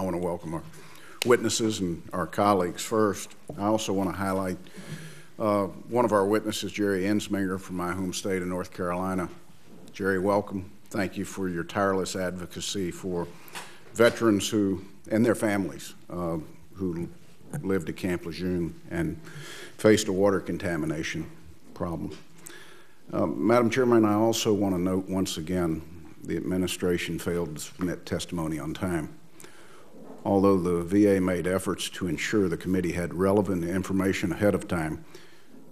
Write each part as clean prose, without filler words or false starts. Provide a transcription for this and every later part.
want to welcome our witnesses and our colleagues first. I also want to highlight one of our witnesses, Jerry Ensminger from my home state of North Carolina. Jerry, welcome. Thank you for your tireless advocacy for veterans and their families who lived at Camp Lejeune and faced a water contamination problem. Madam Chairman, I also want to note once again the administration failed to submit testimony on time. Although the VA made efforts to ensure the committee had relevant information ahead of time,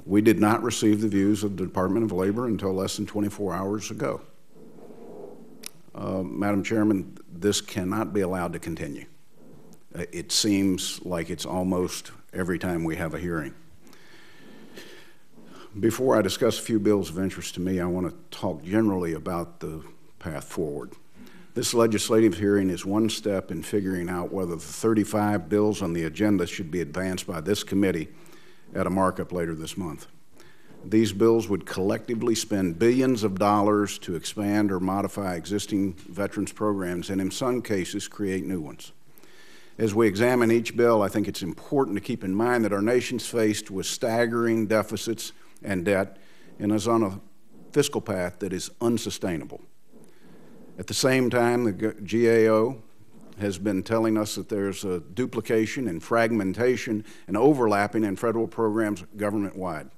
we did not receive the views of the Department of Labor until less than 24 hours ago. Madam Chairman, this cannot be allowed to continue. It seems like it's almost every time we have a hearing. Before I discuss a few bills of interest to me, I want to talk generally about the path forward. This legislative hearing is one step in figuring out whether the 35 bills on the agenda should be advanced by this committee at a markup later this month. These bills would collectively spend billions of dollars to expand or modify existing veterans programs and in some cases create new ones. As we examine each bill, I think it's important to keep in mind that our nation's faced with staggering deficits and debt and is on a fiscal path that is unsustainable. At the same time, the GAO has been telling us that there's a duplication and fragmentation and overlapping in federal programs government-wide.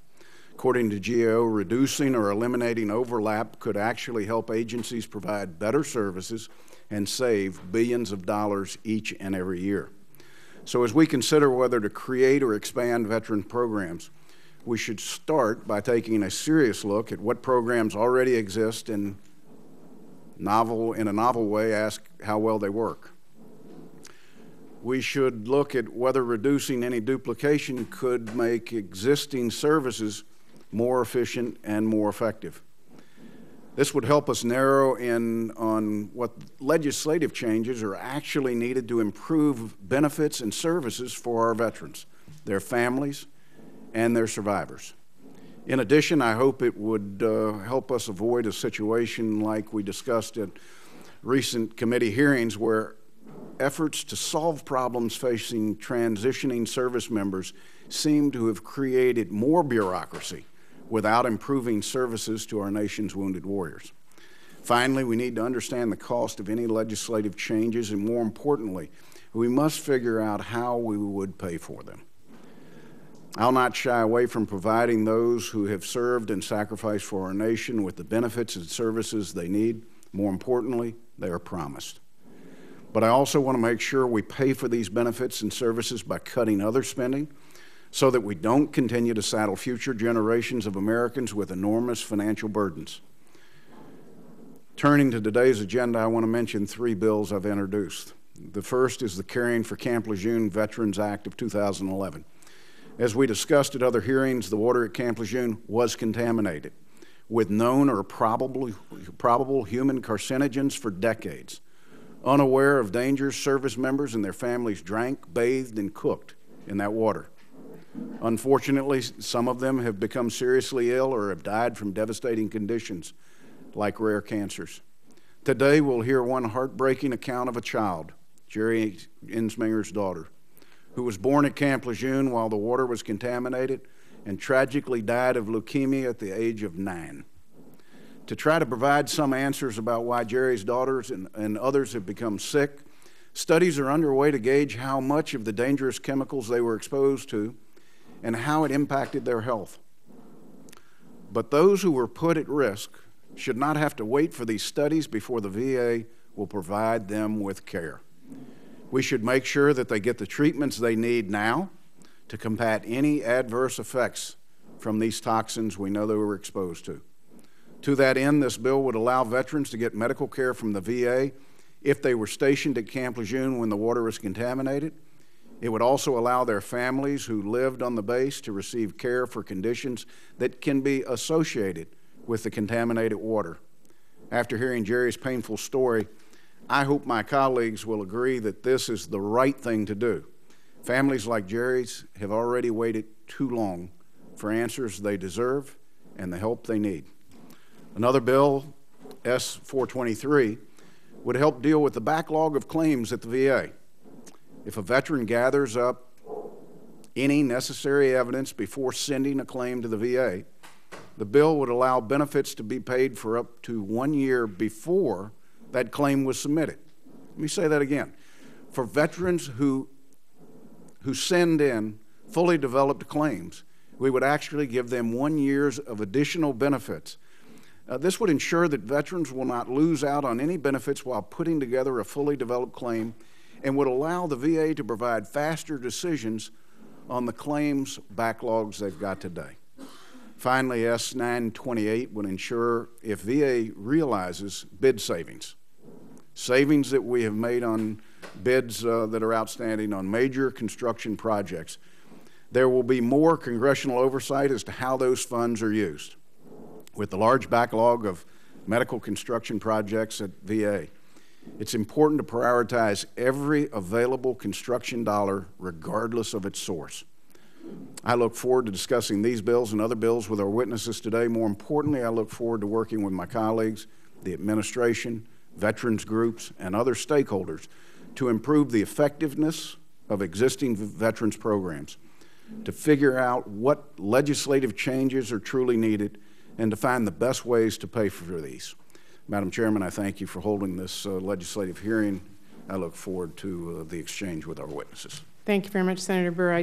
According to GAO, reducing or eliminating overlap could actually help agencies provide better services and save billions of dollars each and every year. So as we consider whether to create or expand veteran programs, we should start by taking a serious look at what programs already exist and in a novel way, ask how well they work. We should look at whether reducing any duplication could make existing services more efficient and more effective. This would help us narrow in on what legislative changes are actually needed to improve benefits and services for our veterans, their families, and their survivors. In addition, I hope it would help us avoid a situation like we discussed at recent committee hearings where efforts to solve problems facing transitioning service members seem to have created more bureaucracy without improving services to our nation's wounded warriors. Finally, we need to understand the cost of any legislative changes, and more importantly, we must figure out how we would pay for them. I'll not shy away from providing those who have served and sacrificed for our nation with the benefits and services they need. More importantly, they are promised. But I also want to make sure we pay for these benefits and services by cutting other spending so that we don't continue to saddle future generations of Americans with enormous financial burdens. Turning to today's agenda, I want to mention 3 bills I've introduced. The first is the Caring for Camp Lejeune Veterans Act of 2011. As we discussed at other hearings, the water at Camp Lejeune was contaminated with known or probable human carcinogens for decades. Unaware of dangers, service members and their families drank, bathed, and cooked in that water. Unfortunately, some of them have become seriously ill or have died from devastating conditions like rare cancers. Today, we'll hear one heartbreaking account of a child, Jerry Ensminger's daughter, who was born at Camp Lejeune while the water was contaminated and tragically died of leukemia at the age of 9. To try to provide some answers about why Jerry's daughters and others have become sick, studies are underway to gauge how much of the dangerous chemicals they were exposed to and how it impacted their health. But those who were put at risk should not have to wait for these studies before the VA will provide them with care. We should make sure that they get the treatments they need now to combat any adverse effects from these toxins we know they were exposed to. To that end, this bill would allow veterans to get medical care from the VA if they were stationed at Camp Lejeune when the water was contaminated. It would also allow their families who lived on the base to receive care for conditions that can be associated with the contaminated water. After hearing Jerry's painful story, I hope my colleagues will agree that this is the right thing to do. Families like Jerry's have already waited too long for answers they deserve and the help they need. Another bill, S-423, would help deal with the backlog of claims at the VA. If a veteran gathers up any necessary evidence before sending a claim to the VA, the bill would allow benefits to be paid for up to 1 year before that claim was submitted. Let me say that again. For veterans who send in fully developed claims, we would actually give them 1 year of additional benefits. This would ensure that veterans will not lose out on any benefits while putting together a fully developed claim, and would allow the VA to provide faster decisions on the claims backlogs they've got today. Finally, S928 would ensure if VA realizes bid savings that we have made on bids that are outstanding on major construction projects, there will be more congressional oversight as to how those funds are used. With the large backlog of medical construction projects at VA, it's important to prioritize every available construction dollar regardless of its source. I look forward to discussing these bills and other bills with our witnesses today. More importantly, I look forward to working with my colleagues, the administration, veterans groups, and other stakeholders to improve the effectiveness of existing veterans programs, to figure out what legislative changes are truly needed, and to find the best ways to pay for these. Madam Chairman, I thank you for holding this legislative hearing. I look forward to the exchange with our witnesses. Thank you very much, Senator Burr.